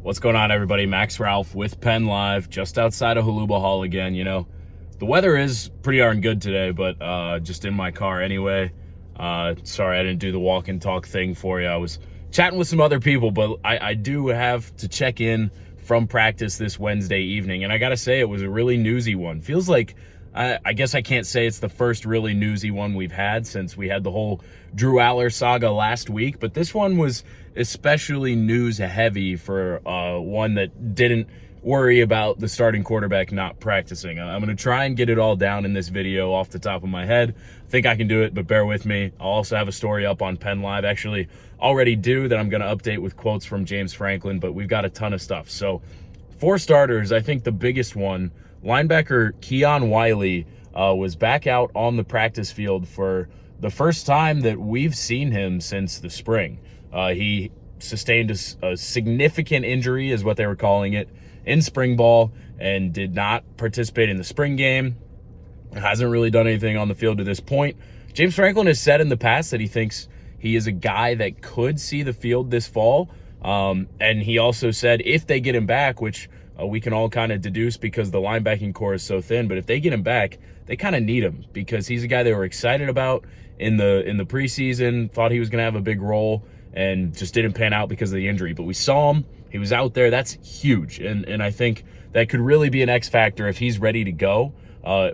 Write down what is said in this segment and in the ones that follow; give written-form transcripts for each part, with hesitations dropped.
What's going on, everybody? Max Ralph with PennLive, just outside of Haluba Hall again. You know, the weather is pretty darn good today, but just in my car anyway. Sorry I didn't do the walk and talk thing for you. I was chatting with some other people, but I do have to check in from practice this Wednesday evening, and I gotta say it was a really newsy one. Feels like, I guess I can't say it's the first really newsy one we've had since we had the whole Drew Aller saga last week, but this one was especially news heavy for one that didn't worry about the starting quarterback not practicing. I'm going to try and get it all down in this video off the top of my head. I think I can do it, but bear with me. I'll also have a story up on PennLive, actually already that I'm going to update with quotes from James Franklin, but we've got a ton of stuff. So for starters, I think the biggest one, linebacker Keon Wyll was back out on the practice field for the first time that we've seen him since the spring. He sustained a significant injury, is what they were calling it, in spring ball, and did not participate in the spring game. Hasn't really done anything on the field to this point. James Franklin has said in the past that he thinks he is a guy that could see the field this fall. And he also said if they get him back, which we can all kind of deduce because the linebacking core is so thin, but if they get him back, they kind of need him because he's a guy they were excited about in the preseason, thought he was going to have a big role, and just didn't pan out because of the injury. But we saw him. He was out there. That's huge. And I think that could really be an X factor if he's ready to go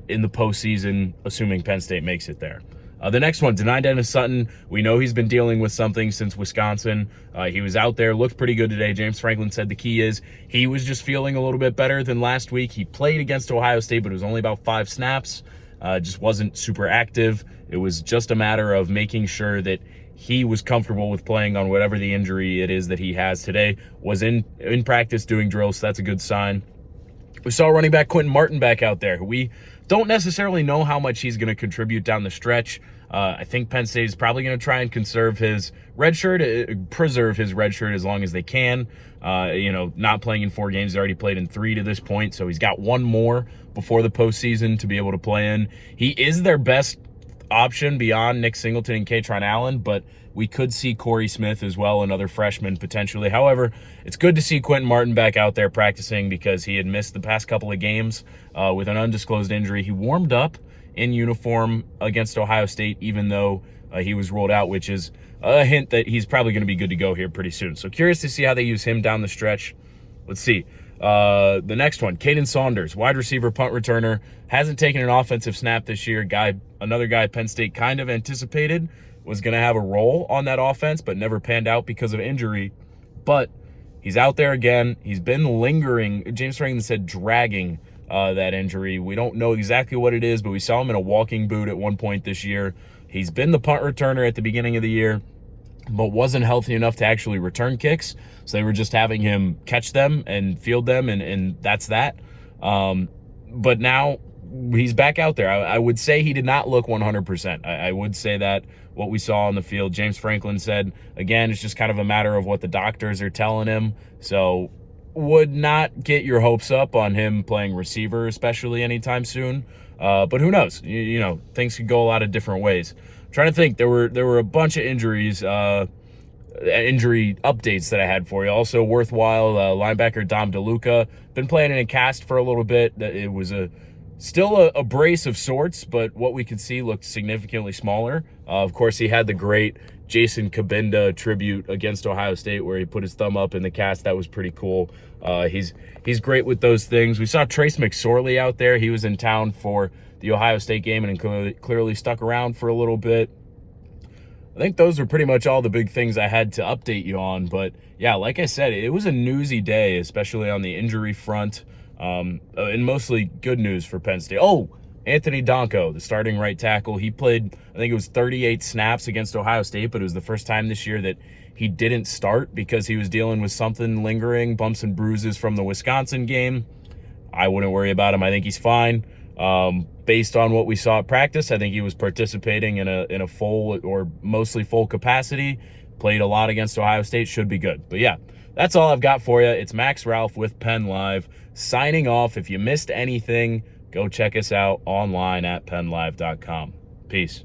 in the postseason, assuming Penn State makes it there. The next one, Dani Dennis-Sutton. We know he's been dealing with something since Wisconsin. He was out there, looked pretty good today. James Franklin said the key is he was just feeling a little bit better than last week. He played against Ohio State, but it was only about 5 snaps. Just wasn't super active. It was just a matter of making sure that he was comfortable with playing on whatever the injury it is that he has today. Was in practice doing drills, so that's a good sign. We saw running back Quinton Martin back out there. We don't necessarily know how much he's going to contribute down the stretch. I think Penn State is probably going to try and preserve his red shirt as long as they can. Not playing in 4 games. He's already played in 3 to this point, so he's got 1 more before the postseason to be able to play in. He is their best option beyond Nick Singleton and Katron Allen, but we could see Corey Smith as well, another freshman potentially. However, it's good to see Quinton Martin back out there practicing because he had missed the past couple of games with an undisclosed injury. He warmed up in uniform against Ohio State, even though he was ruled out, which is a hint that he's probably going to be good to go here pretty soon. So curious to see how they use him down the stretch. Let's see. The next one, Caden Saunders, wide receiver, punt returner, hasn't taken an offensive snap this year. Another guy Penn State kind of anticipated was going to have a role on that offense, but never panned out because of injury. But he's out there again. He's been lingering. James Franklin said dragging that injury. We don't know exactly what it is, but we saw him in a walking boot at one point this year. He's been the punt returner at the beginning of the year, but wasn't healthy enough to actually return kicks. So they were just having him catch them and field them, and that's that. But now he's back out there. I would say he did not look 100%. I would say that what we saw on the field. James Franklin said, again, it's just kind of a matter of what the doctors are telling him. So would not get your hopes up on him playing receiver, especially anytime soon. But who knows? You know, things could go a lot of different ways. I'm trying to think, there were a bunch of injuries, injury updates that I had for you. Also worthwhile, linebacker Dom DeLuca, been playing in a cast for a little bit. It was still a brace of sorts, but what we could see looked significantly smaller. Of course, he had the great Jason Kabinda tribute against Ohio State where he put his thumb up in the cast. That was pretty cool. He's great with those things. We saw Trace McSorley out there. He was in town for the Ohio State game and clearly stuck around for a little bit. I think those are pretty much all the big things I had to update you on. But yeah, like I said, it was a newsy day, especially on the injury front. And mostly good news for Penn State. Oh, Anthony Donko, the starting right tackle. He played, I think it was 38 snaps against Ohio State, but it was the first time this year that he didn't start because he was dealing with something lingering, bumps and bruises from the Wisconsin game. I wouldn't worry about him. I think he's fine. Based on what we saw at practice, I think he was participating in a full or mostly full capacity. Played a lot against Ohio State, should be good. But yeah, that's all I've got for you. It's Max Ralph with PennLive signing off. If you missed anything, go check us out online at PennLive.com. Peace.